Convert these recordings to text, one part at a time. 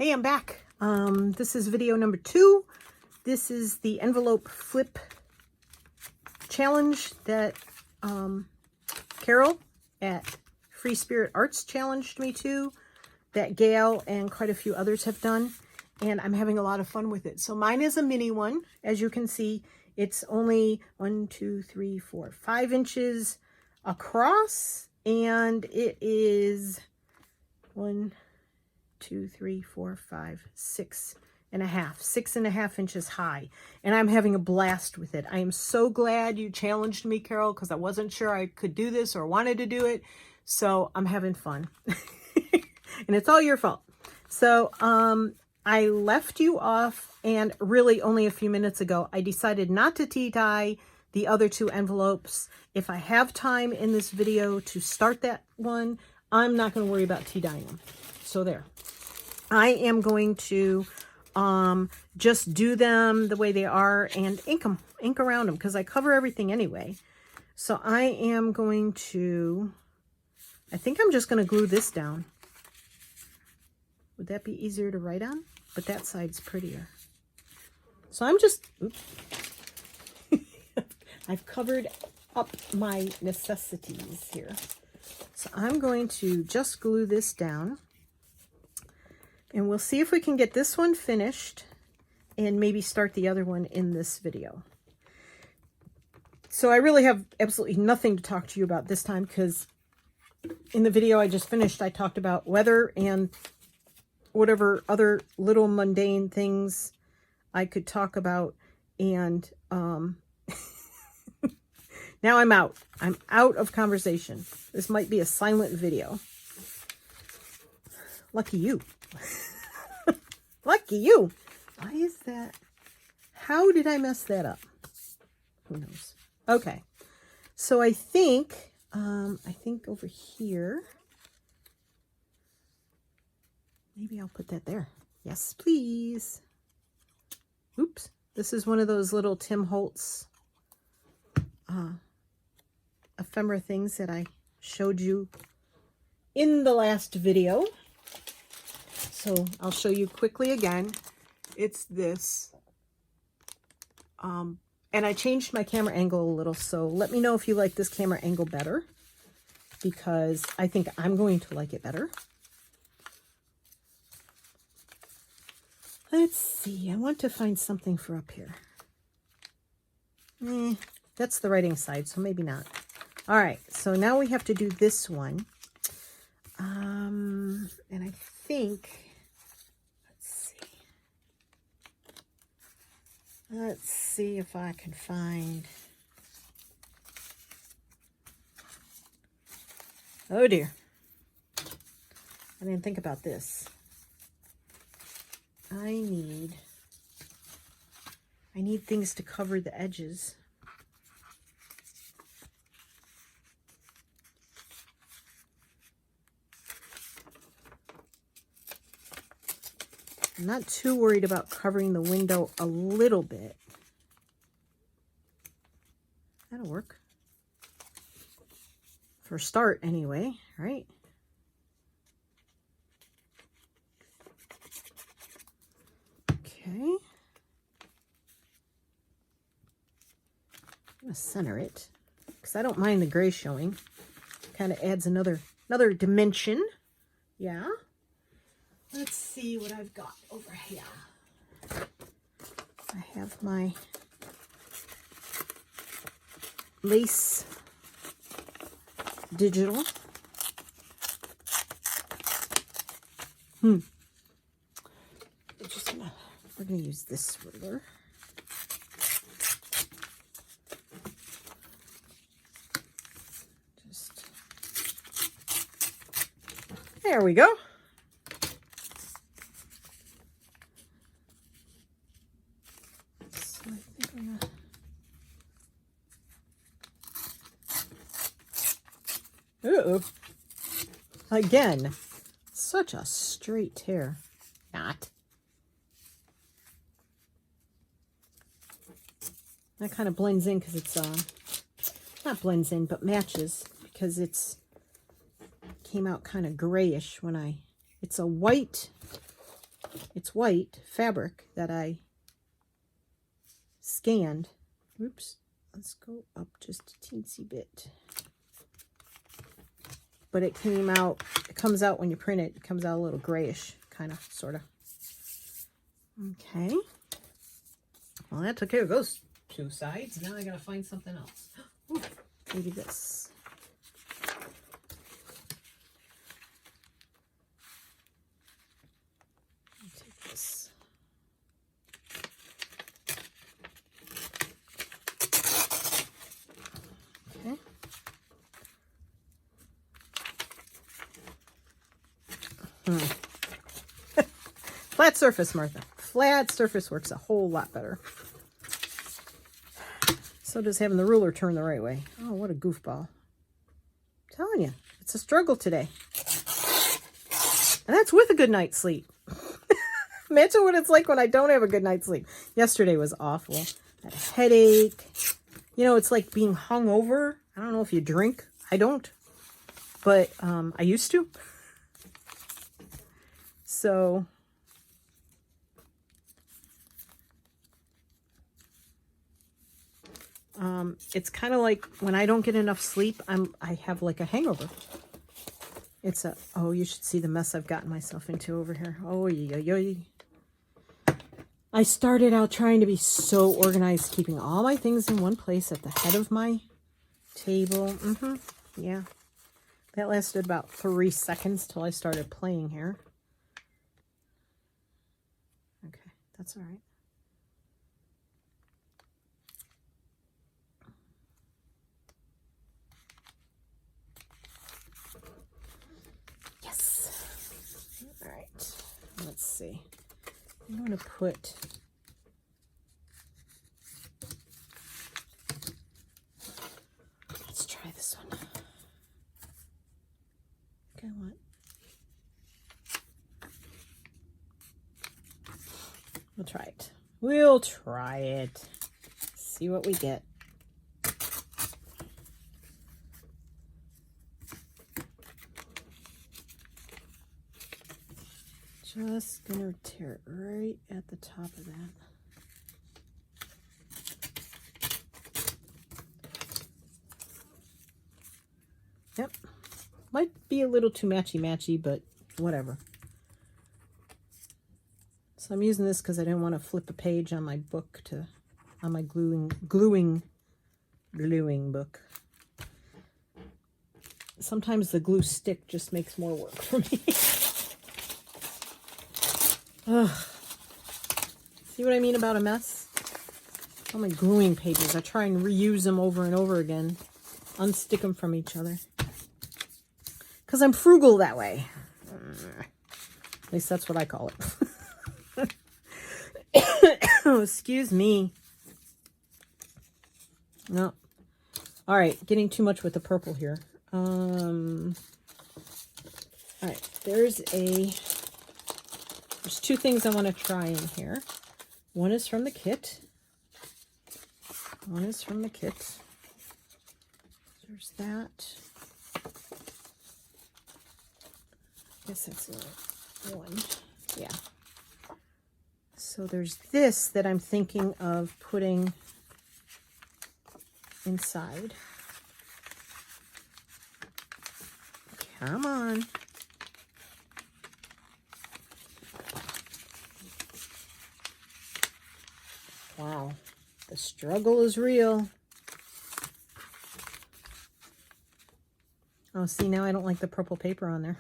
Hey, I'm back. This is video number 2. This is the envelope flip challenge that Caryl at Free Spirit Arts challenged me to, that Gayle and quite a few others have done, and I'm having a lot of fun with it. So mine is a mini one. As you can see, it's only 1, 2, 3, 4, 5 inches across, and it is 1, 2, 3, 4, 5, 6.5 inches high, and I'm having a blast with it. I am so glad you challenged me, Caryl, because I wasn't sure I could do this or wanted to do it, so I'm having fun. And it's all your fault. So I left you off, and really only a few minutes ago I decided not to tea dye the other 2 envelopes. If I have time in this video to start that one, I'm not going to worry about tea dyeing them. So there. I am going to just do them the way they are and ink around them, because I cover everything anyway. So I am going to, I think I'm just going to glue this down. Would that be easier to write on? But that side's prettier. So I'm just, oops. I've covered up my necessities here. So I'm going to just glue this down. And we'll see if we can get this one finished and maybe start the other one in this video. So I really have absolutely nothing to talk to you about this time, because in the video I just finished, I talked about weather and whatever other little mundane things I could talk about. And now I'm out. I'm out of conversation. This might be a silent video. Lucky you. Lucky you. Why is that? How did I mess that up? Who knows? Okay. So I think over here, maybe I'll put that there. Yes, please. Oops. This is one of those little Tim Holtz ephemera things that I showed you in the last video. So I'll show you quickly again. It's this. And I changed my camera angle a little, so let me know if you like this camera angle better, because I think I'm going to like it better. Let's see. I want to find something for up here. That's the writing side, so maybe not. All right, so now we have to do this one. And I think, let's see if I can find, oh dear, I didn't think about this. I need things to cover the edges. I'm not too worried about covering the window a little bit. That'll work. For a start, anyway, right? Okay. I'm going to center it, because I don't mind the gray showing. Kind of adds another dimension. Yeah. Let's see what I've got over here. I have my lace digital. We're gonna use this ruler. Just there we go. So I think I'm gonna, uh-oh. Again, such a straight tear. Not. That kind of blends in because it's, not blends in, but matches, because it's came out kind of grayish when it's a white It's white fabric that I scanned. Oops. Let's go up just a teensy bit. But it comes out when you print it. It comes out a little grayish, kind of, sort of. Okay. Well, that took care of those two sides. Now I gotta find something else. Ooh, maybe this. I'll take this. Okay. Flat surface, Martha. Flat surface works a whole lot better. So does having the ruler turn the right way. Oh, what a goofball. I'm telling you, it's a struggle today. And that's with a good night's sleep. Imagine what it's like when I don't have a good night's sleep. Yesterday was awful. I had a headache. You know, it's like being hungover. I don't know if you drink. I don't. But I used to. So it's kind of like when I don't get enough sleep, I have like a hangover. It's oh, you should see the mess I've gotten myself into over here. Oh, yeah. I started out trying to be so organized, keeping all my things in one place at the head of my table. Yeah. That lasted about 3 seconds till I started playing here. Okay, that's all right. Yes. All right. Let's see. I'm going to put let's try this one. Okay, what? We'll try it. We'll try it. See what we get. Just gonna tear it right at the top of that. Yep. Might be a little too matchy-matchy, but whatever. So I'm using this because I didn't want to flip a page on my book on my gluing book. Sometimes the glue stick just makes more work for me. Ugh. See what I mean about a mess? All my gluing pages, I try and reuse them over and over again. Unstick them from each other. Because I'm frugal that way. At least that's what I call it. Oh, excuse me. No. All right, getting too much with the purple here. All right, there's two things I want to try in here. One is from the kit. There's that. I guess that's the one. Yeah. So there's this that I'm thinking of putting inside. Come on. Wow, the struggle is real. Oh, see, now I don't like the purple paper on there.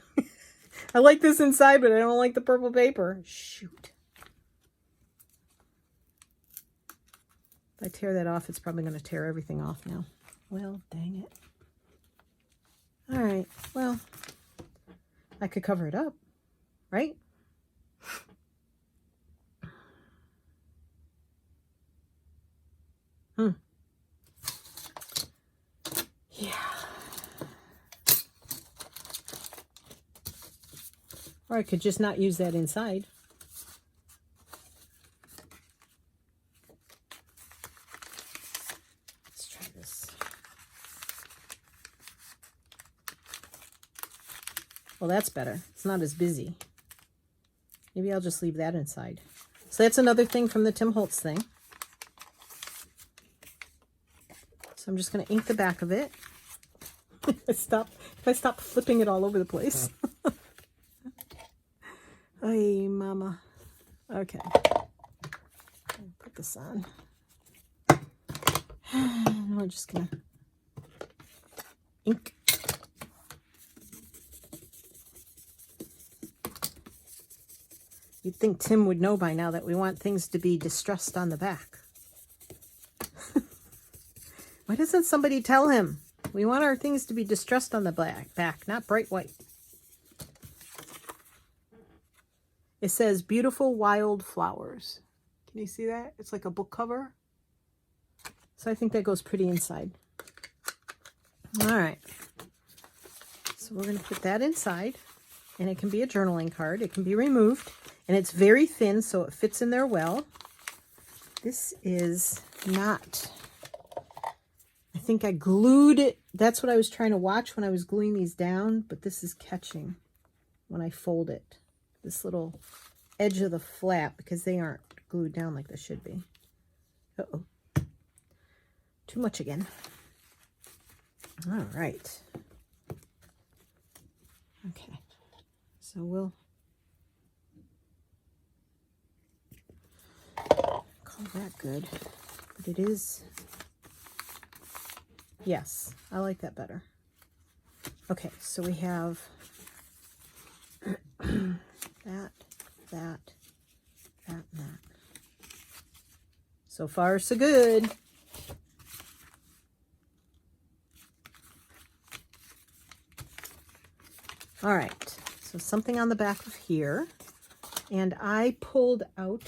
I like this inside, but I don't like the purple paper. Shoot. If I tear that off, it's probably going to tear everything off now. Well, dang it. All right, well, I could cover it up, right? Yeah. Or I could just not use that inside. Let's try this. Well, that's better. It's not as busy. Maybe I'll just leave that inside. So that's another thing from the Tim Holtz thing. So I'm just going to ink the back of it. If I stop flipping it all over the place. Hey, mama. Okay. Put this on. And we're just going to ink. You'd think Tim would know by now that we want things to be distressed on the back. Why doesn't somebody tell him? We want our things to be distressed on the back, not bright white. It says beautiful wild flowers. Can you see that? It's like a book cover. So I think that goes pretty inside. All right. So we're going to put that inside. And it can be a journaling card. It can be removed. And it's very thin, so it fits in there well. This is not... I think I glued it. That's what I was trying to watch when I was gluing these down. But this is catching when I fold it. This little edge of the flap, because they aren't glued down like they should be. Uh-oh. Too much again. All right. Okay. So we'll call that good. But it is... Yes, I like that better. Okay, so we have that, and that. So far, so good. All right, so something on the back of here. And I pulled out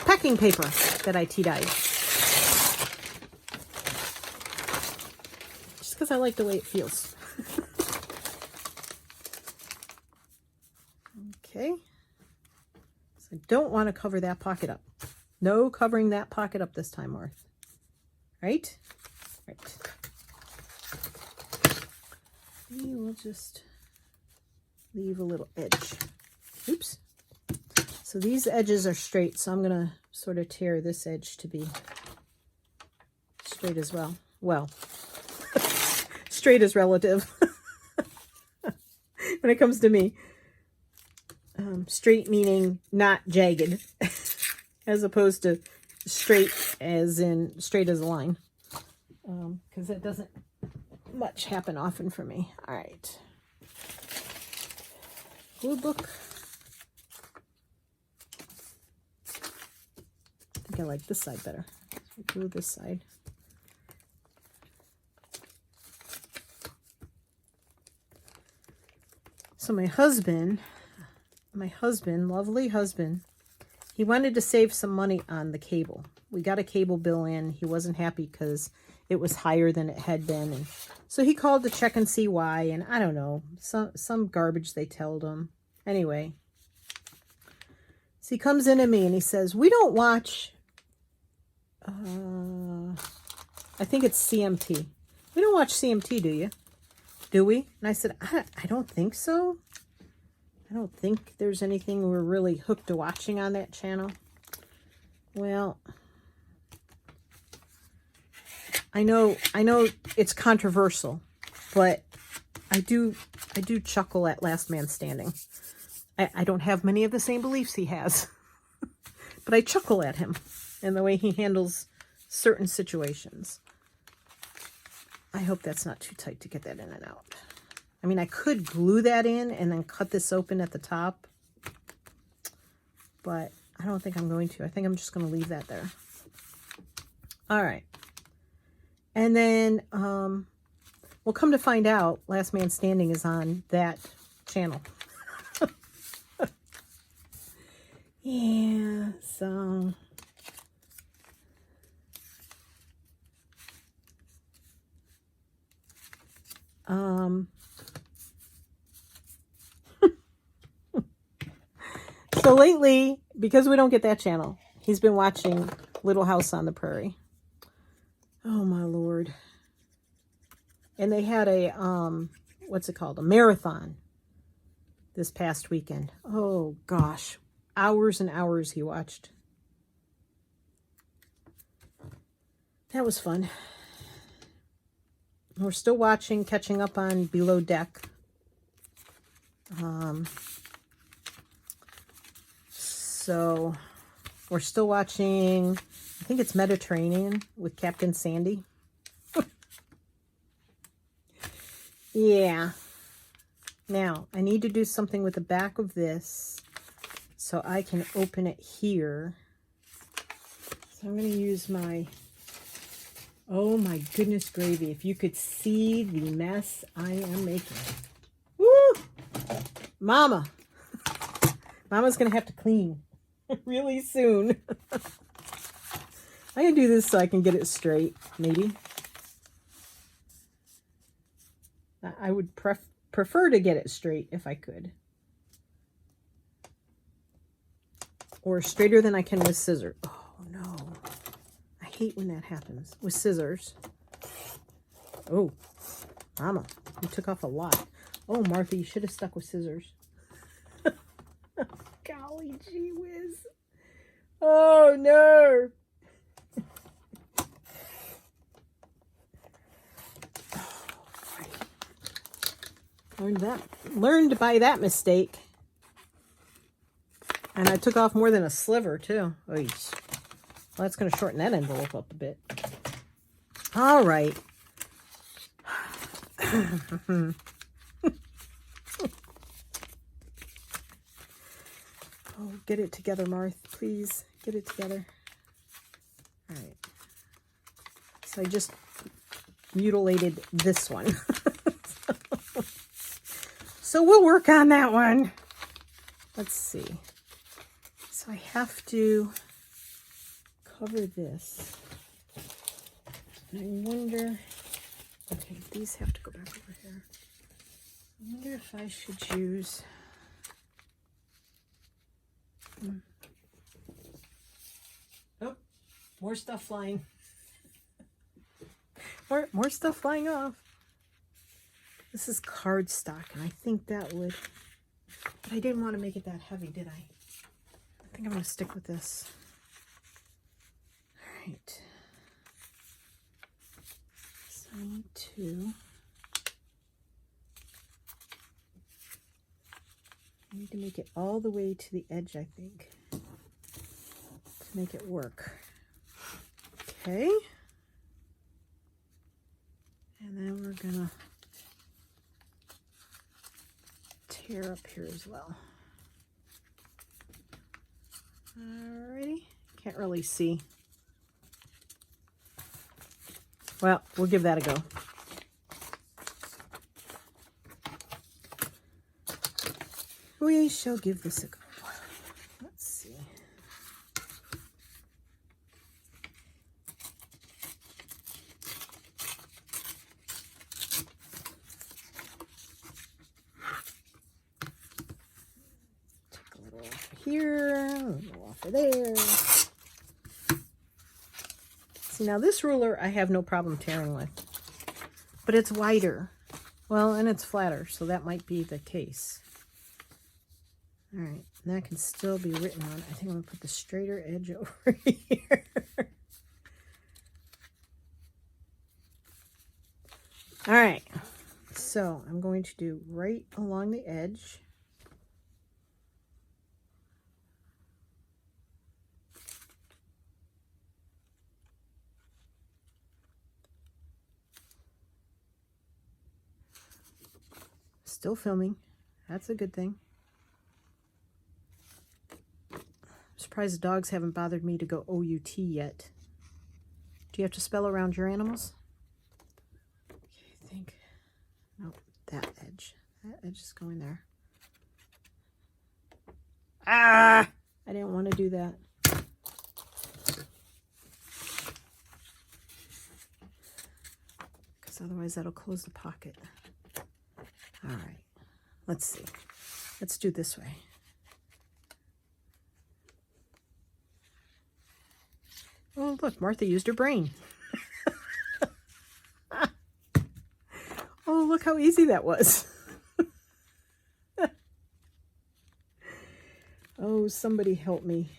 packing paper that I tea-dyed. Just because I like the way it feels. Okay. So I don't want to cover that pocket up. No covering that pocket up this time, Marth. Right? Right. We will just leave a little edge. Oops. So these edges are straight, so I'm going to sort of tear this edge to be straight as well. Well, straight is relative when it comes to me. Straight meaning not jagged, as opposed to straight as in straight as a line, because that doesn't much happen often for me. All right. Glue book. I think I like this side better. So glue this side. So my husband, lovely husband, he wanted to save some money on the cable. We got a cable bill in. He wasn't happy because it was higher than it had been. And so he called to check and see why. And I don't know, some garbage they told him. Anyway, so he comes in to me and he says, we don't watch, I think it's CMT. We don't watch CMT, do you? Do we? And I said, I don't think so. I don't think there's anything we're really hooked to watching on that channel. Well, I know it's controversial, but I do chuckle at Last Man Standing. I don't have many of the same beliefs he has, but I chuckle at him and the way he handles certain situations. I hope that's not too tight to get that in and out. I mean, I could glue that in and then cut this open at the top, but I don't think I'm going to. I think I'm just going to leave that there. All right. And then, we'll come to find out, Last Man Standing is on that channel. Yeah, so... So lately, because we don't get that channel, he's been watching Little House on the Prairie. Oh my Lord. And they had a, what's it called? A marathon this past weekend. Oh gosh, hours and hours he watched. That was fun. We're still watching, catching up on Below Deck. So we're still watching, I think it's Mediterranean with Captain Sandy. Yeah. Now, I need to do something with the back of this so I can open it here. So I'm going to use my, oh my goodness gravy, if you could see the mess I am making. Woo! Mama. Mama's going to have to clean really soon. I'm going to do this so I can get it straight, maybe. I would prefer to get it straight if I could. Or straighter than I can with scissors. Oh no. I hate when that happens with scissors. Oh, Mama, you took off a lot. Oh, Martha, you should have stuck with scissors. Golly gee whiz. Oh no. Learned by that mistake. And I took off more than a sliver too. Well, that's going to shorten that envelope up a bit. All right. Oh, get it together, Marth. Please get it together. All right. So I just mutilated this one. So we'll work on that one. Let's see. So I have to cover this. And I wonder, okay, these have to go back over here. I wonder if I should use, oh, more stuff flying. More stuff flying off. This is cardstock, and I think that would, but I didn't want to make it that heavy, did I? I think I'm going to stick with this. All right. So I need to make it all the way to the edge, I think, to make it work. Okay. And then we're going to tear up here as well. Alrighty. Can't really see. Well, we'll give that a go. We shall give this a go. Let's see. Here, a little off of there. See, now this ruler I have no problem tearing with, but it's wider. Well, and it's flatter, so that might be the case. All right, and that can still be written on. I think I'm going to put the straighter edge over here. All right, so I'm going to do right along the edge. Still filming. That's a good thing. I'm surprised the dogs haven't bothered me to go OUT yet. Do you have to spell around your animals? Okay, I think. Nope, that edge. That edge is going there. Ah! I didn't want to do that. Because otherwise that'll close the pocket. All right, let's see. Let's do it this way. Oh, look, Martha used her brain. Oh, look how easy that was. Oh, somebody help me.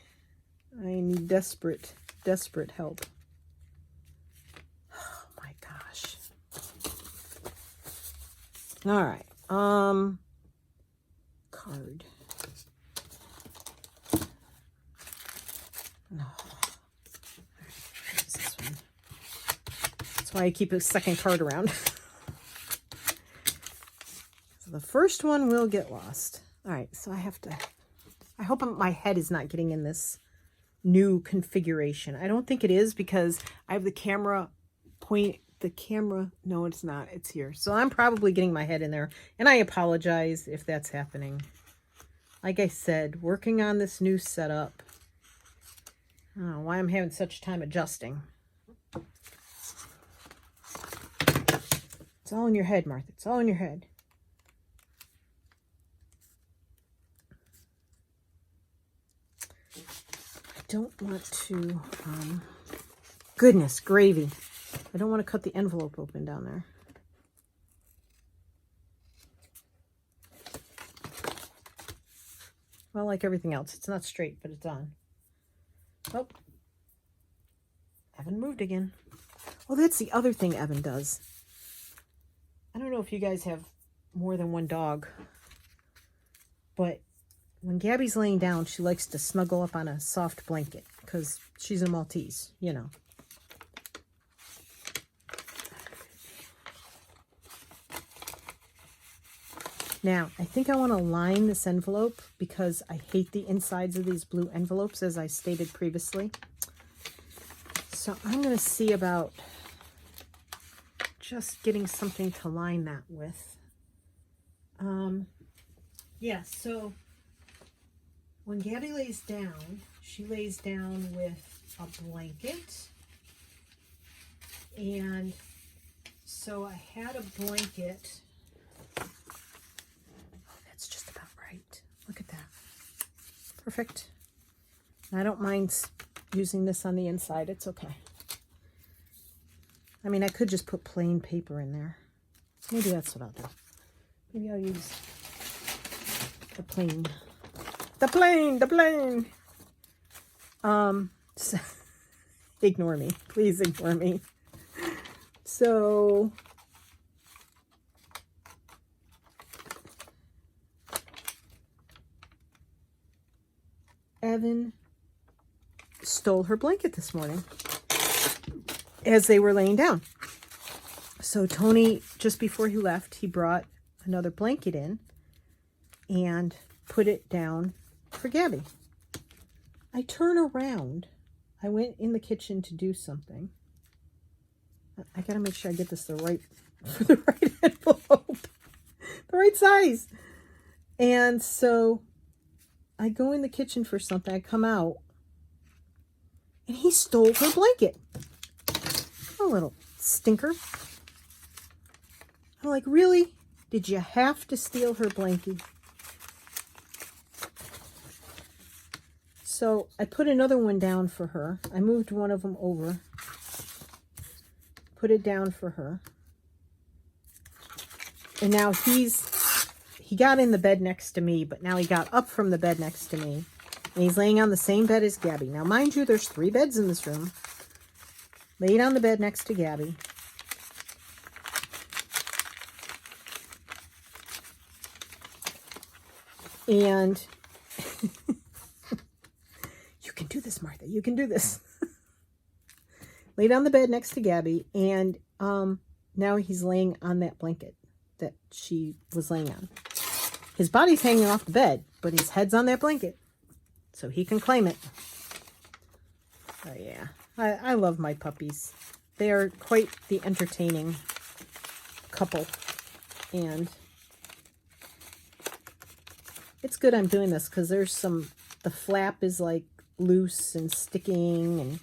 I need desperate help. Oh my gosh. All right. Card. No. Where's this one? That's why I keep a second card around. So the first one will get lost. All right, so I hope my head is not getting in this new configuration. I don't think it is because I have the camera, no, it's not. It's here. So I'm probably getting my head in there, and I apologize if that's happening. Like I said, working on this new setup. I don't know why I'm having such time adjusting. It's all in your head, Martha. It's all in your head. I don't want to, goodness, gravy. I don't want to cut the envelope open down there. Well, like everything else, it's not straight, but it's on. Oh, Evan moved again. Oh, that's the other thing Evan does. I don't know if you guys have more than one dog, but when Gabby's laying down, she likes to snuggle up on a soft blanket because she's a Maltese, you know. Now, I think I want to line this envelope because I hate the insides of these blue envelopes, as I stated previously. So I'm going to see about just getting something to line that with. Yeah, so when Gabby lays down, she lays down with a blanket. And so I had a blanket. Just about right. Look at that. Perfect. I don't mind using this on the inside. It's okay. I mean, I could just put plain paper in there. Maybe that's what I'll do. Maybe I'll use the plain. The plain. So, ignore me. Please ignore me. So Evan stole her blanket this morning as they were laying down. So Tony, just before he left, he brought another blanket in and put it down for Gabby. I turn around. I went in the kitchen to do something. I gotta make sure I get this the right envelope, the right size. And so I go in the kitchen for something. I come out, and he stole her blanket. A little stinker. I'm like, really? Did you have to steal her blanket? So I put another one down for her. I moved one of them over. Put it down for her. And now he got in the bed next to me, but now he got up from the bed next to me. And he's laying on the same bed as Gabby. Now, mind you, there's 3 beds in this room. Laid on the bed next to Gabby. And you can do this, Martha. You can do this. Laid on the bed next to Gabby. And now he's laying on that blanket that she was laying on. His body's hanging off the bed, but his head's on that blanket. So he can claim it. Oh, yeah. I love my puppies. They are quite the entertaining couple. And it's good I'm doing this because there's the flap is like loose and sticking. And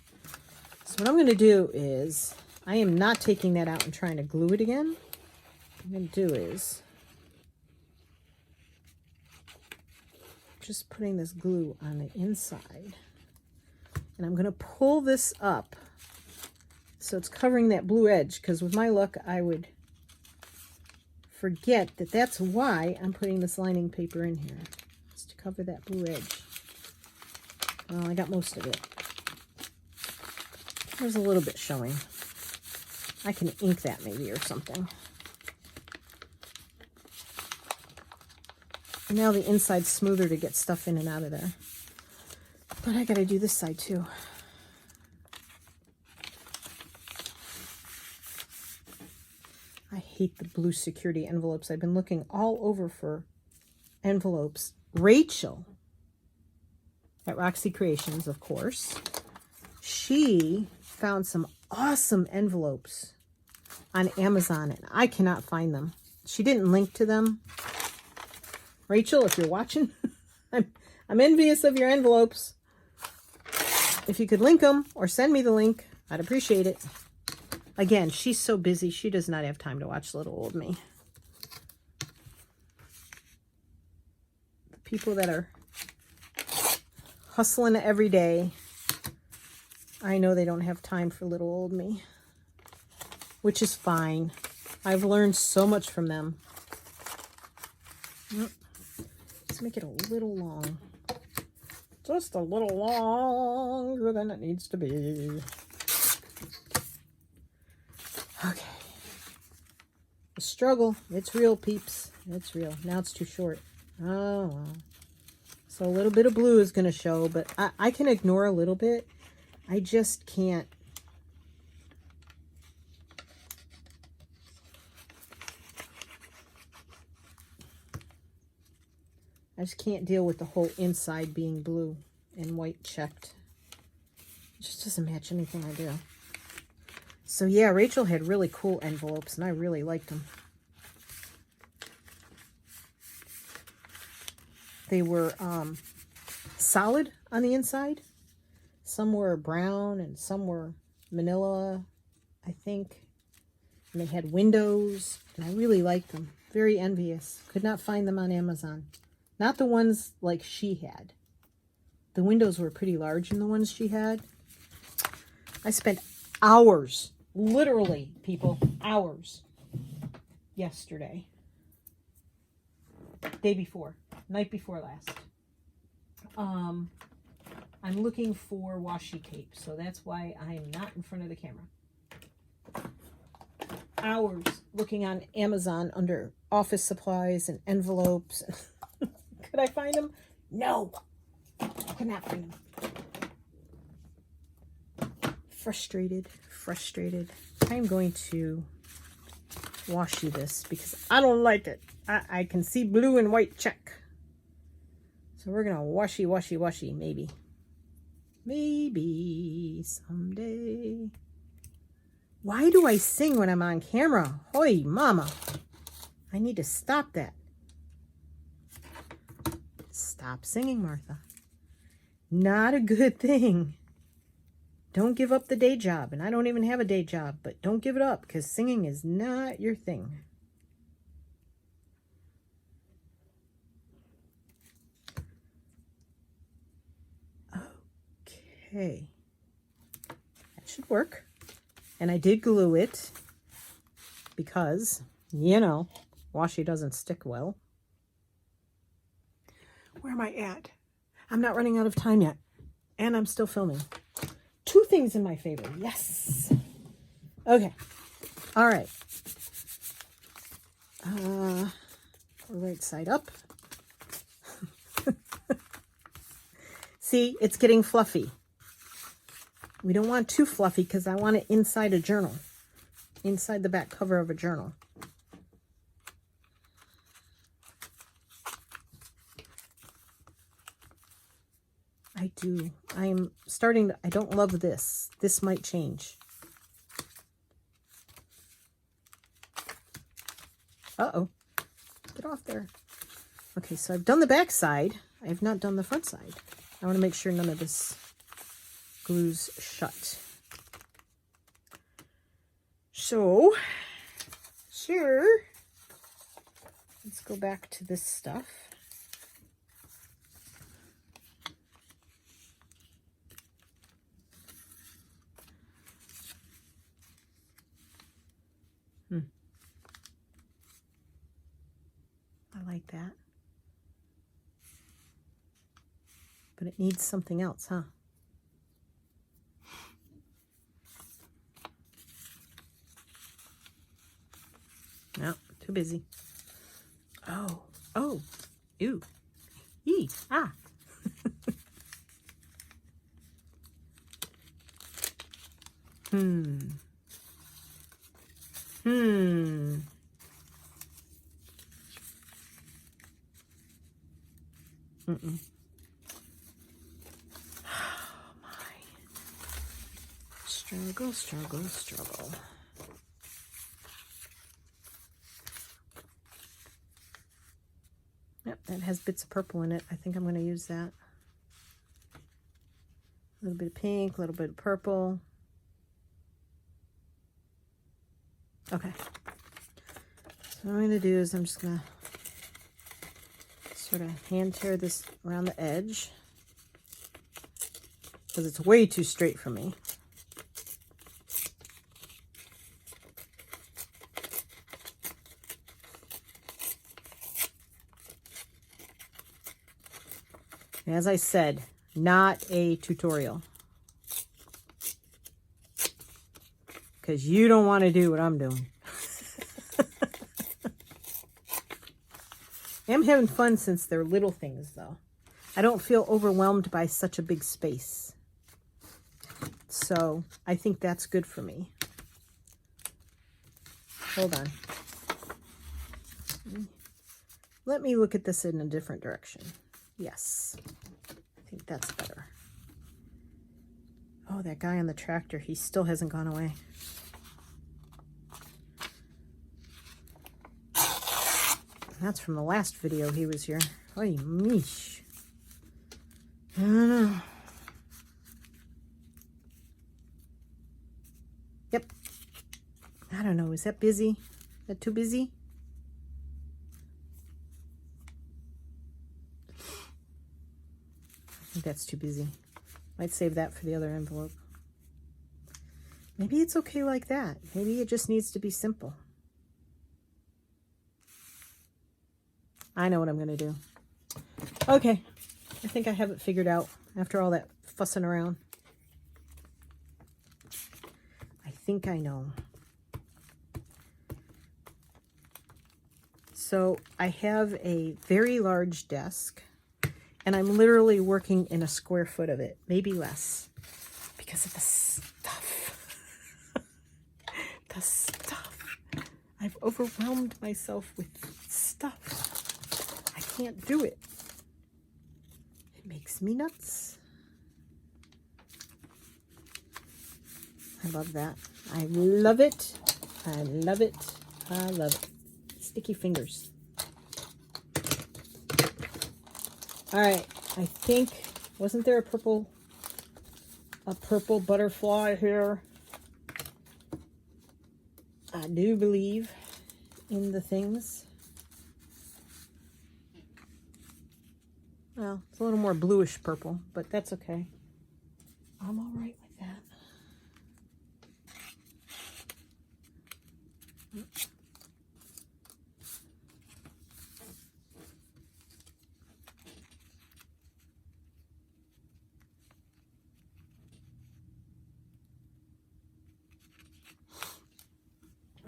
so what I'm going to do is, I am not taking that out and trying to glue it again. What I'm going to do is just putting this glue on the inside. And I'm going to pull this up so it's covering that blue edge, because with my luck, I would forget that that's why I'm putting this lining paper in here. It's to cover that blue edge. Well, I got most of it. There's a little bit showing. I can ink that maybe or something. And now the inside's smoother to get stuff in and out of there. But I gotta do this side too. I hate the blue security envelopes. I've been looking all over for envelopes. Rachel at Roxy Creations, of course, she found some awesome envelopes on Amazon, and I cannot find them. She didn't link to them. Rachel, if you're watching, I'm envious of your envelopes. If you could link them or send me the link, I'd appreciate it. Again, she's so busy, she does not have time to watch little old me. The people that are hustling every day, I know they don't have time for little old me, which is fine. I've learned so much from them. Let's make it a little long. Just a little longer than it needs to be. Okay. The struggle, it's real, peeps. It's real. Now it's too short. Oh, well. So a little bit of blue is going to show, but I can ignore a little bit. I just can't. I just can't deal with the whole inside being blue and white checked. It just doesn't match anything I do. So yeah, Rachel had really cool envelopes, and I really liked them. They were solid on the inside. Some were brown and some were manila, I think. And they had windows, and I really liked them. Very envious. Could not find them on Amazon. Not the ones like she had. The windows were pretty large in the ones she had. I spent hours, literally, people, hours, yesterday. Day before. Night before last. I'm looking for washi tape, so that's why I'm not in front of the camera. Hours looking on Amazon under office supplies and envelopes. Could I find them? No. I could not find them. Frustrated. I'm going to washi this because I don't like it. I can see blue and white check. So we're going to washi, maybe. Maybe someday. Why do I sing when I'm on camera? Hoy, mama. I need to stop that. Stop singing, Martha. Not a good thing. Don't give up the day job. And I don't even have a day job, but don't give it up because singing is not your thing. Okay. That should work. And I did glue it because, you know, washi doesn't stick well. Where am I at? I'm not running out of time yet. And I'm still filming. 2 things in my favor. Yes. Okay. All right. Right side up. See, it's getting fluffy. We don't want too fluffy because I want it inside a journal. Inside the back cover of a journal. I do. I'm starting to, I don't love this. This might change. Uh-oh. Get off there. Okay, so I've done the back side. I have not done the front side. I want to make sure none of this glues shut. So, sure. Let's go back to this stuff. I like that. But it needs something else, huh? No, too busy. Oh, oh, ew, ee, ah. Hmm. Mm-mm. Oh my. Struggle, struggle, struggle. Yep, that has bits of purple in it. I think I'm going to use that. A little bit of pink, a little bit of purple. Okay. So what I'm going to do is I'm just going to sort of hand tear this around the edge because it's way too straight for me. As I said, not a tutorial. Because you don't want to do what I'm doing. I'm having fun since they're little things, though. I don't feel overwhelmed by such a big space. So I think that's good for me. Hold on. Let me look at this in a different direction. Yes, I think that's better. Oh, that guy on the tractor, he still hasn't gone away. That's from the last video he was here. Oy, meesh. I don't know. Yep. I don't know. Is that busy? Is that too busy? I think that's too busy. Might save that for the other envelope. Maybe it's okay like that. Maybe it just needs to be simple. I know what I'm going to do. Okay. I think I have it figured out after all that fussing around. I think I know. So I have a very large desk, and I'm literally working in a square foot of it, maybe less, because of the stuff. The stuff. I've overwhelmed myself with stuff. I can't do it. It makes me nuts. I love that. I love it. I love it. I love it. Sticky fingers. All right. I think, wasn't there a purple butterfly here? I do believe in the things. Well, it's a little more bluish purple, but that's okay. I'm all right with that.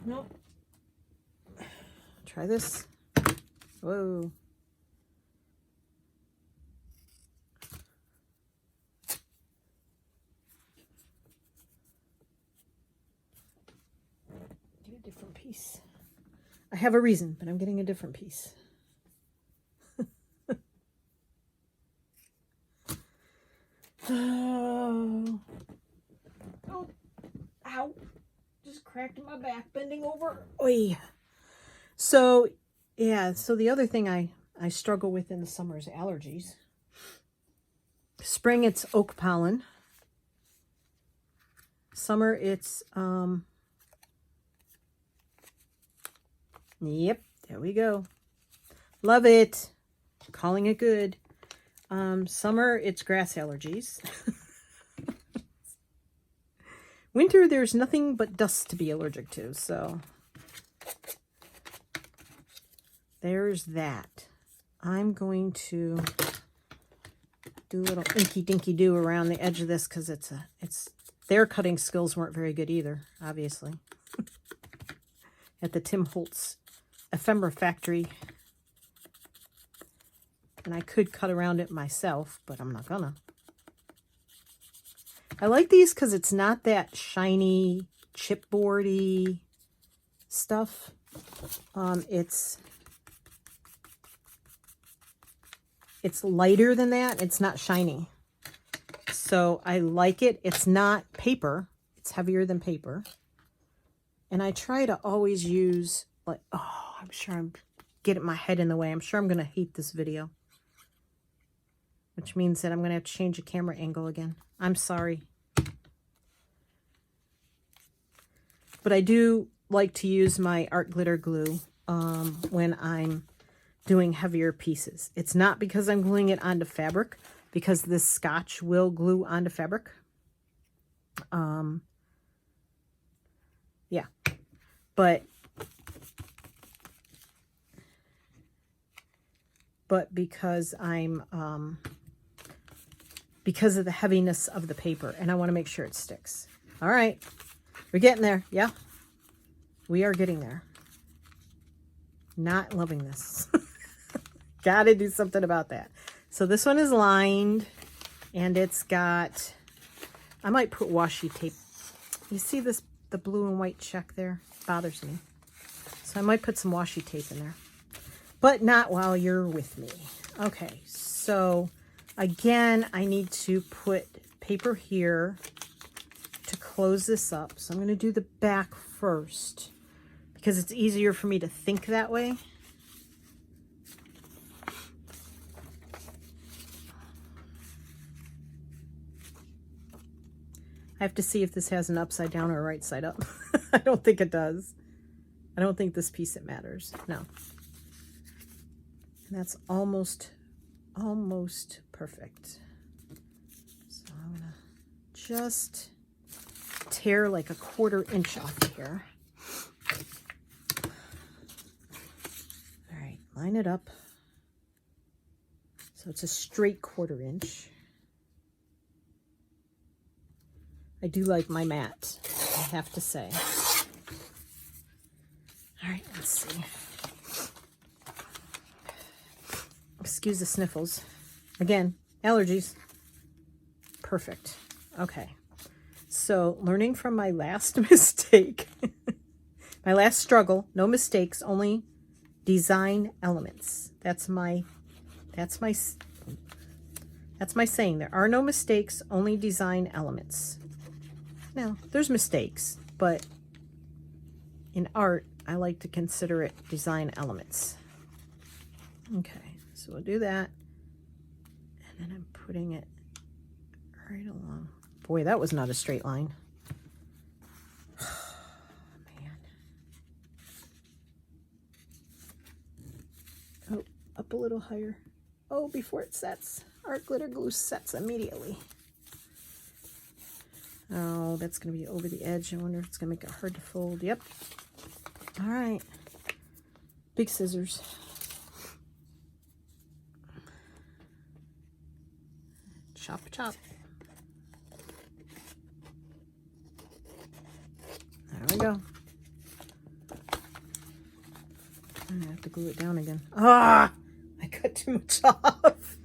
Nope. Try this. Whoa. Get a different piece. I have a reason, but I'm getting a different piece. Oh. Oh. Ow. Just cracked my back bending over. Oy. So, yeah, so the other thing I struggle with in the summer is allergies. Spring, it's oak pollen. Summer, it's, yep, there we go. Love it. Calling it good. Summer, it's grass allergies. Winter, there's nothing but dust to be allergic to, so there's that. I'm going to do a little inky dinky do around the edge of this because their cutting skills weren't very good either, obviously. At the Tim Holtz ephemera factory. And I could cut around it myself, but I'm not gonna. I like these because it's not that shiny, chipboardy stuff. It's lighter than that. It's not shiny. So I like it. It's not paper. It's heavier than paper. And I try to always use, like, oh, I'm sure I'm getting my head in the way. I'm sure I'm going to hate this video. Which means that I'm going to have to change the camera angle again. I'm sorry. But I do like to use my art glitter glue when I'm doing heavier pieces. It's not because I'm gluing it onto fabric, because this scotch will glue onto fabric. Yeah. But because because of the heaviness of the paper, and I want to make sure it sticks. All right. We're getting there. Yeah. We are getting there. Not loving this. Got to do something about that. So this one is lined, and it's got, I might put washi tape. You see this, the blue and white check there? Bothers me. So I might put some washi tape in there. But not while you're with me. Okay, so again, I need to put paper here to close this up. So I'm going to do the back first because it's easier for me to think that way. I have to see if this has an upside down or a right side up. I don't think it does. I don't think this piece, it matters. No. And that's almost perfect. So I'm going to just tear like a 1/4 inch off here. All right, line it up. So it's a straight 1/4 inch. I do like my mat, I have to say. All right, let's see. Excuse the sniffles. Again, allergies. Perfect. Okay. So, learning from my last mistake, my last struggle, no mistakes, only design elements. That's my saying. There are no mistakes, only design elements. Now, there's mistakes, but in art, I like to consider it design elements. Okay, so we'll do that. And then I'm putting it right along. Boy, that was not a straight line. Oh, man. Oh, up a little higher. Oh, before it sets. Art glitter glue sets immediately. Oh, that's going to be over the edge. I wonder if it's going to make it hard to fold. Yep. All right. Big scissors. Chop, chop. There we go. I have to glue it down again. Ah! I cut too much off.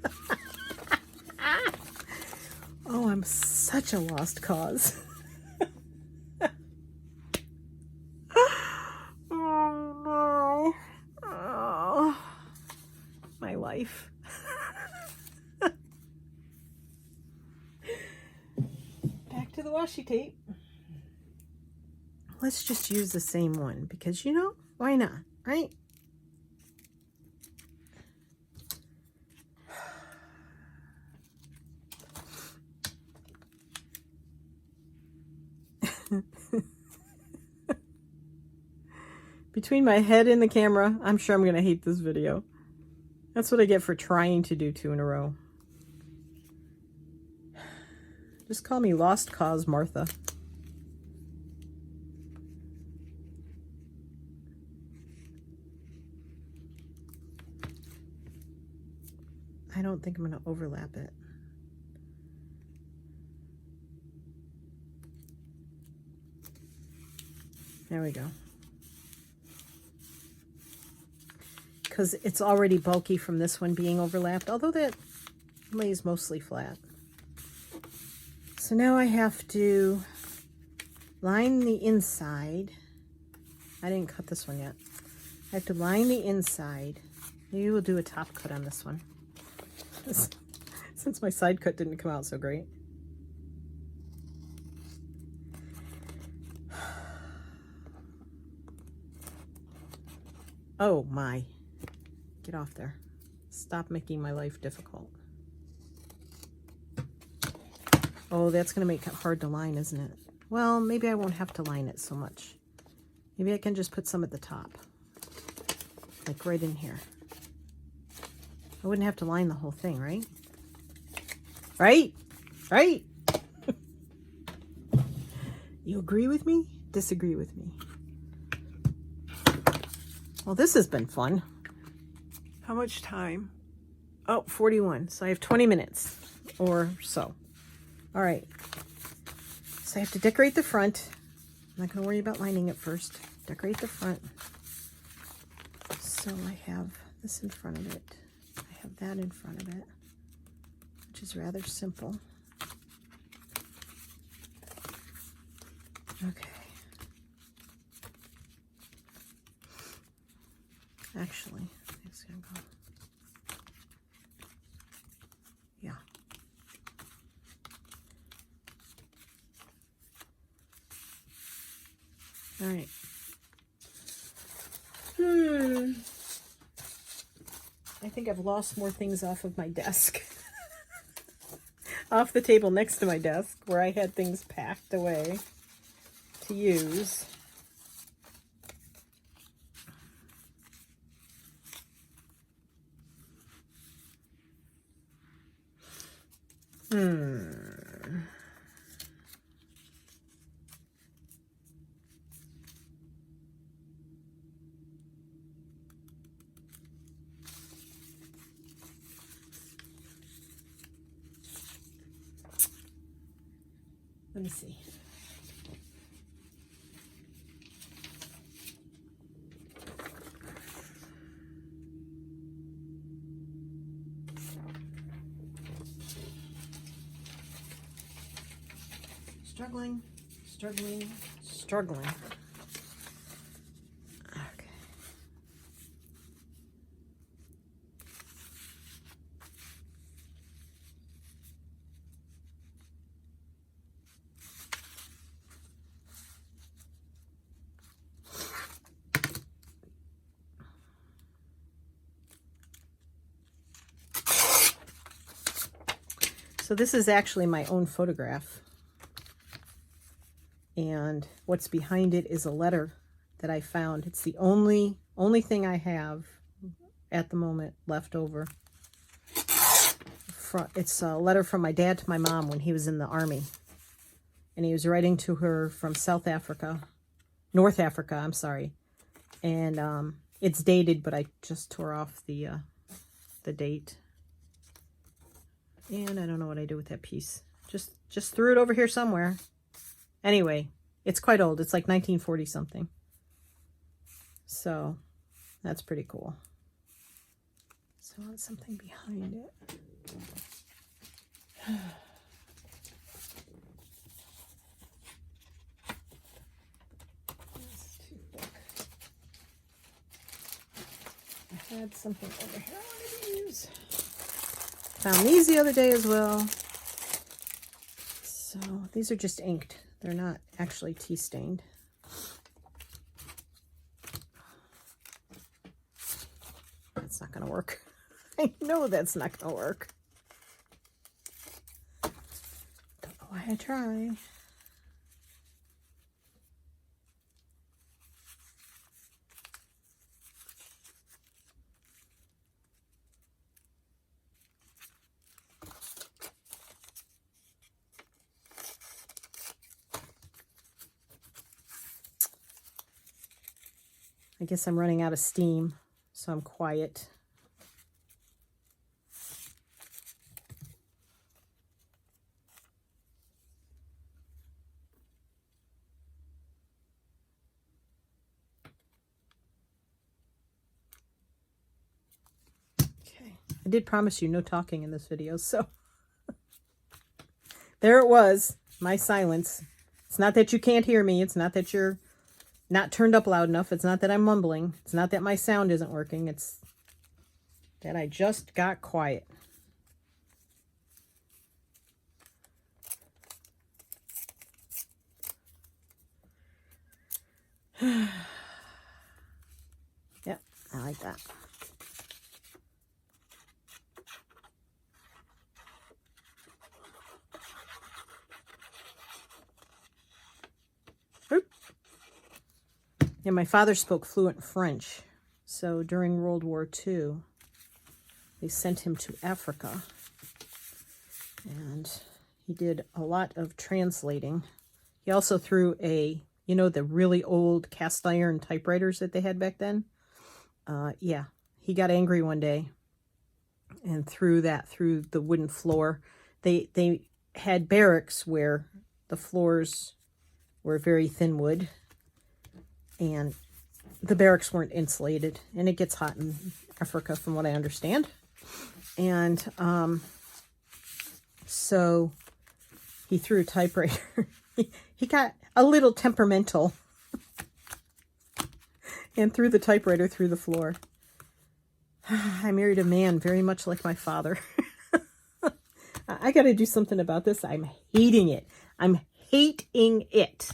Oh, I'm such a lost cause. Oh, no. Oh, my life. Back to the washi tape. Let's just use the same one because, you know, why not, right? Between my head and the camera, I'm sure I'm going to hate this video. That's what I get for trying to do 2 in a row. Just call me Lost Cause Martha. I don't think I'm going to overlap it. There we go. Because it's already bulky from this one being overlapped, although that lays mostly flat. So now I have to line the inside. I didn't cut this one yet. I have to line the inside. Maybe we'll do a top cut on this one, since my side cut didn't come out so great. Oh my. Get off there. Stop making my life difficult. Oh, that's going to make it hard to line, isn't it? Well, maybe I won't have to line it so much. Maybe I can just put some at the top. Like right in here. I wouldn't have to line the whole thing, right? Right? Right? You agree with me? Disagree with me? Well, this has been fun. How much time? Oh, 41. So I have 20 minutes or so. All right. So I have to decorate the front. I'm not going to worry about lining it first. Decorate the front. So I have this in front of it. I have that in front of it, which is rather simple. Okay. Actually, it's going to go. Yeah. All right. I think I've lost more things off of my desk. Off the table next to my desk where I had things packed away to use. Let me see. Struggling. Okay. So this is actually my own photograph. And what's behind it is a letter that I found. It's the only thing I have at the moment left over. It's a letter from my dad to my mom when he was in the army. And he was writing to her from North Africa, I'm sorry. And it's dated, but I just tore off the date. And I don't know what I did with that piece. Just threw it over here somewhere. Anyway, it's quite old. It's like 1940 something. So that's pretty cool. So I want something behind it. I had something over here I wanted to use. Found these the other day as well. So these are just inked. They're not actually tea stained. That's not going to work. I know that's not going to work. Don't know why I try. I guess I'm running out of steam, so I'm quiet. I did promise you no talking in this video, so there it was, my silence. It's not that you can't hear me. It's not that you're not turned up loud enough. It's not that I'm mumbling. It's not that my sound isn't working. It's that I just got quiet. Yep, I like that. And my father spoke fluent French, so during World War II, they sent him to Africa, and he did a lot of translating. He also threw a, you know, the really old cast iron typewriters that they had back then? Yeah, he got angry one day and threw that through the wooden floor. They had barracks where the floors were very thin wood, and the barracks weren't insulated, and it gets hot in Africa from what I understand. And so he threw a typewriter. He got a little temperamental and threw the typewriter through the floor. I married a man very much like my father. I got to do something about this. I'm hating it. I'm hating it.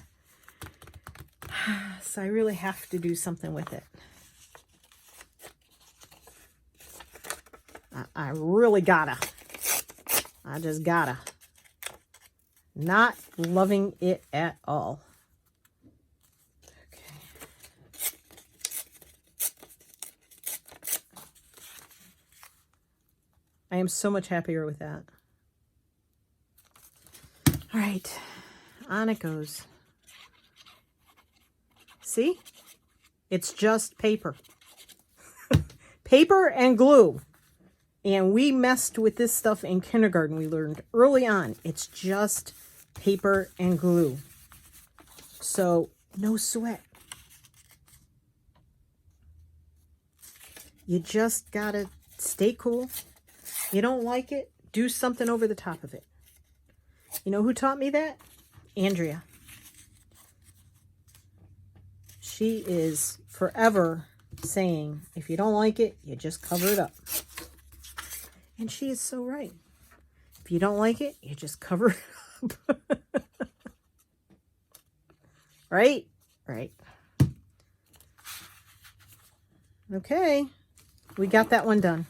So I really have to do something with it. I really gotta. I just gotta. Not loving it at all. Okay. I am so much happier with that. All right. On it goes. See? It's just paper. Paper and glue. And we messed with this stuff in kindergarten. We learned early on. It's just paper and glue. So, no sweat. You just gotta stay cool. You don't like it? Do something over the top of it. You know who taught me that? Andrea. She is forever saying, if you don't like it, you just cover it up. And she is so right. If you don't like it, you just cover it up. Right? Right. Okay. We got that one done.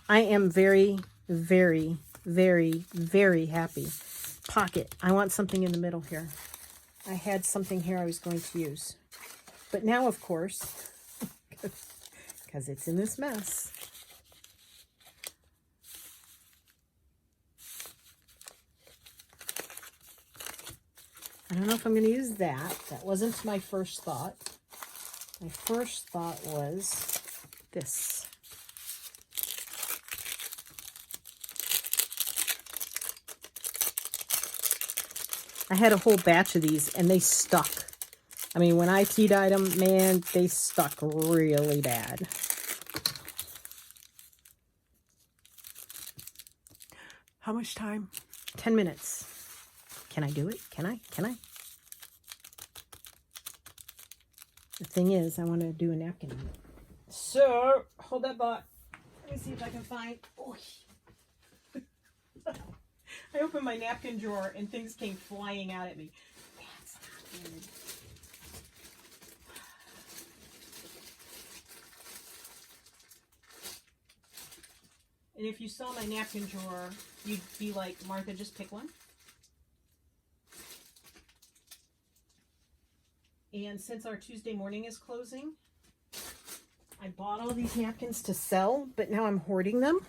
I am very, very, very, very happy. Pocket. I want something in the middle here. I had something here I was going to use. But now, of course, because it's in this mess, I don't know if I'm going to use that. That wasn't my first thought. My first thought was this. I had a whole batch of these, and they stuck. I mean, when I tea dyed them, man, they stuck really bad. How much time? 10 minutes. Can I do it? Can I? Can I? The thing is, I want to do a napkin on it. So, hold that thought. Let me see if I can find... Oh. I opened my napkin drawer and things came flying out at me. That's not good. And if you saw my napkin drawer, you'd be like, Martha, just pick one. And since our Tuesday morning is closing, I bought all these napkins to sell, but now I'm hoarding them.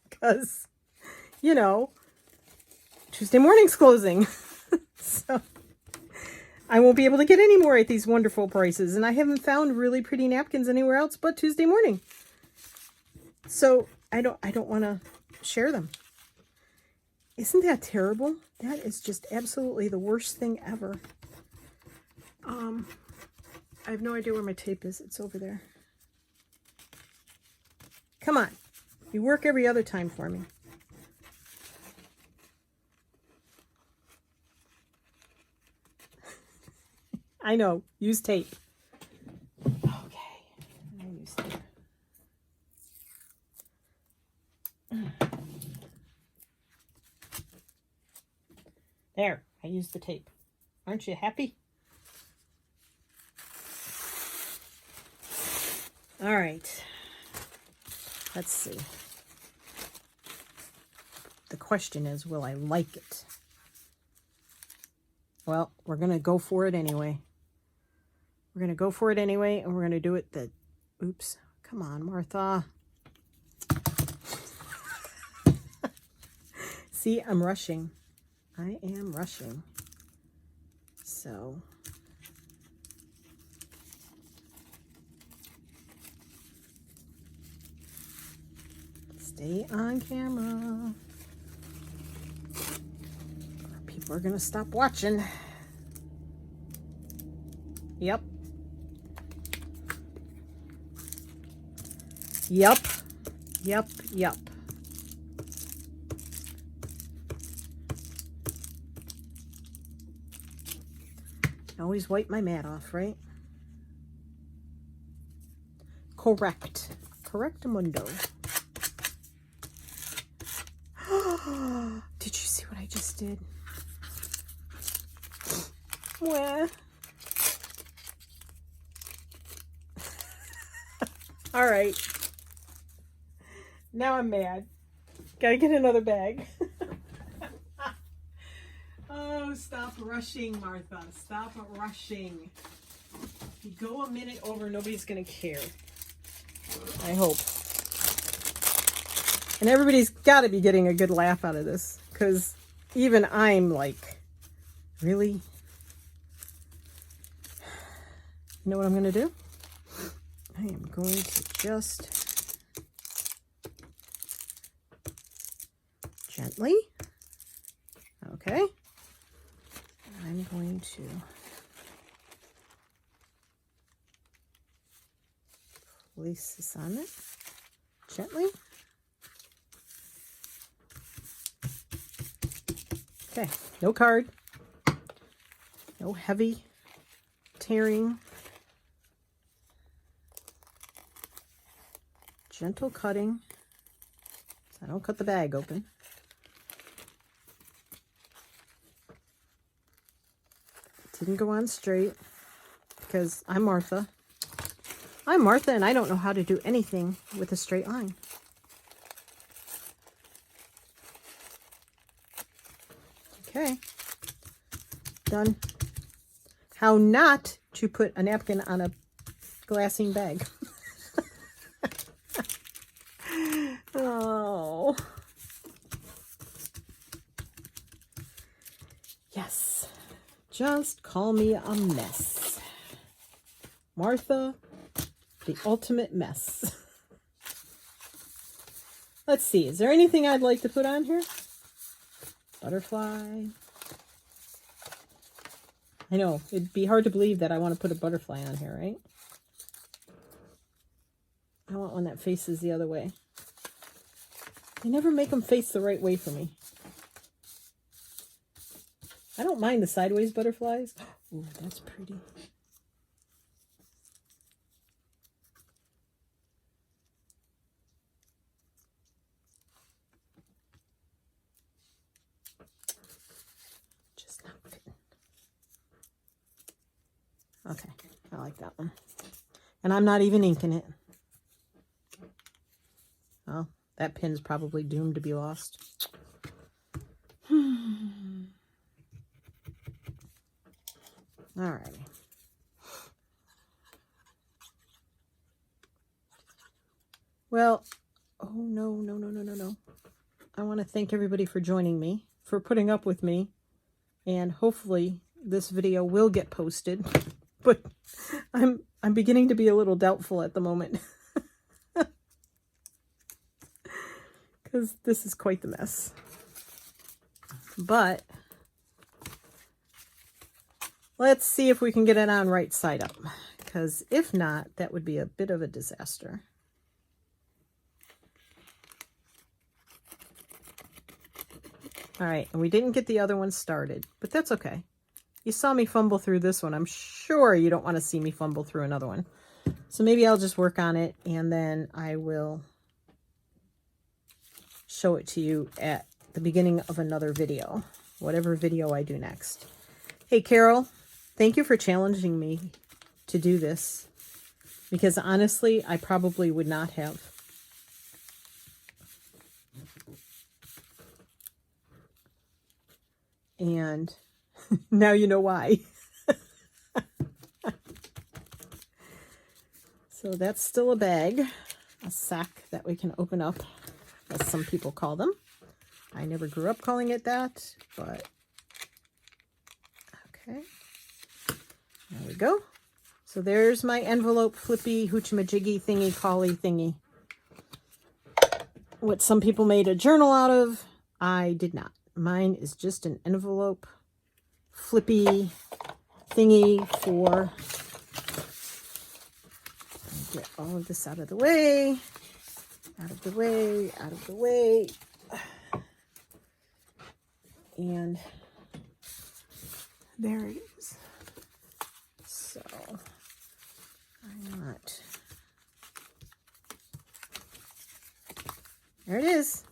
Because, you know, Tuesday morning's closing. So I won't be able to get any more at these wonderful prices. And I haven't found really pretty napkins anywhere else but Tuesday morning. So I don't want to share them. Isn't that terrible? That is just absolutely the worst thing ever. I have no idea where my tape is. It's over there. Come on. You work every other time for me. I know. Use tape. Okay. I use tape. There. I used the tape. Aren't you happy? All right. Let's see. The question is, will I like it? Well, we're going to go for it anyway. We're going to go for it anyway, and we're going to do it the... Oops. Come on, Martha. See, I'm rushing. I am rushing. So... Stay on camera. People are going to stop watching. Yep. Yep. Yep. Yep. I always wipe my mat off, right? Correct. Correctamundo. Did you see what I just did? Well. All right. Now I'm mad. Gotta get another bag. Oh, stop rushing, Martha. Stop rushing. If you go a minute over, nobody's gonna care. I hope. And everybody's got to be getting a good laugh out of this, because even I'm like, really? You know what I'm going to do? I am going to just gently, okay, I'm going to place this on it gently. Okay, no card, no heavy tearing, gentle cutting, so I don't cut the bag open. Didn't go on straight because I'm Martha. I'm Martha and I don't know how to do anything with a straight line. Okay, done. How not to put a napkin on a glassine bag. Oh. Yes, just call me a mess. Martha, the ultimate mess. Let's see, is there anything I'd like to put on here? Butterfly. I know, it'd be hard to believe that I want to put a butterfly on here, right? I want one that faces the other way. They never make them face the right way for me. I don't mind the sideways butterflies. Ooh, that's pretty. Just not fitting. Okay, I like that one. And I'm not even inking it. Oh, that pin's probably doomed to be lost. Alrighty. Well, oh no. I want to thank everybody for joining me, for putting up with me, and hopefully this video will get posted. But I'm beginning to be a little doubtful at the moment. Because this is quite the mess. But let's see if we can get it on right side up. Because if not, that would be a bit of a disaster. All right, and we didn't get the other one started, but that's okay. You saw me fumble through this one. I'm sure you don't want to see me fumble through another one. So maybe I'll just work on it, and then I will show it to you at the beginning of another video, whatever video I do next. Hey, Carol, thank you for challenging me to do this, because honestly, I probably would not have. And now you know why. So that's still a bag, a sack that we can open up, as some people call them. I never grew up calling it that, but okay. There we go. So there's my envelope flippy hoochie-majiggy thingy collie thingy. What some people made a journal out of, I did not. Mine is just an envelope flippy thingy for, get all of this out of the way, out of the way, out of the way. And there it is. So I'm not, there it is.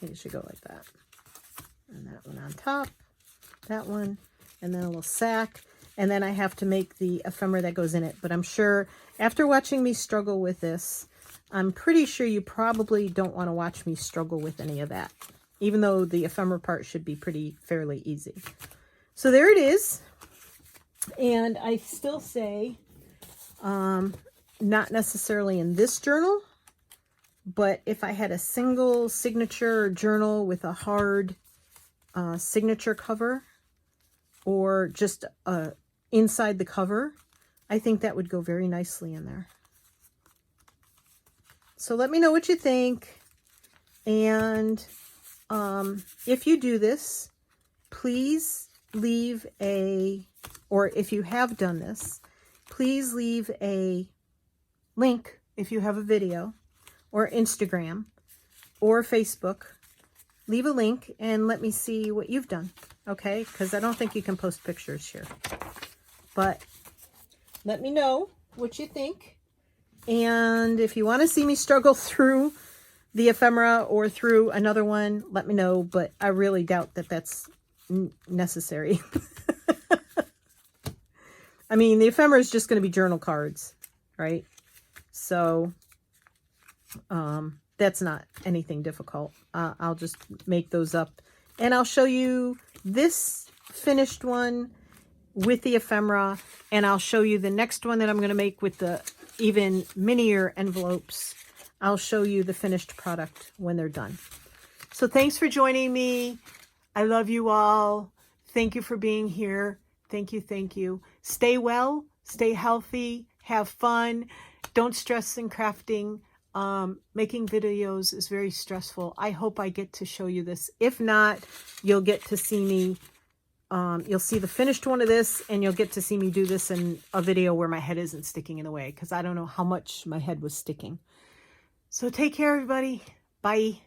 It should go like that. And that one on top, that one, and then a little sack. And then I have to make the ephemera that goes in it. But I'm sure after watching me struggle with this, I'm pretty sure you probably don't want to watch me struggle with any of that, even though the ephemera part should be fairly easy. So there it is. And I still say, not necessarily in this journal, but if I had a single signature journal with a hard signature cover, or just inside the cover, I think that would go very nicely in there. So let me know what you think. And if you do this, please leave or if you have done this, please leave a link if you have a video, or Instagram, or Facebook. Leave a link and let me see what you've done, okay? Because I don't think you can post pictures here. But let me know what you think. And if you want to see me struggle through the ephemera or through another one, let me know. But I really doubt that that's necessary. I mean, the ephemera is just going to be journal cards, right? So that's not anything difficult. I'll just make those up. And I'll show you this finished one with the ephemera. And I'll show you the next one that I'm going to make with the even minier envelopes. I'll show you the finished product when they're done. So thanks for joining me. I love you all. Thank you for being here. Thank you. Thank you. Stay well, stay healthy, have fun. Don't stress in crafting. Making videos is very stressful. I hope I get to show you this. If not, you'll get to see me. You'll see the finished one of this, and you'll get to see me do this in a video where my head isn't sticking in the way, because I don't know how much my head was sticking. So take care, everybody. Bye.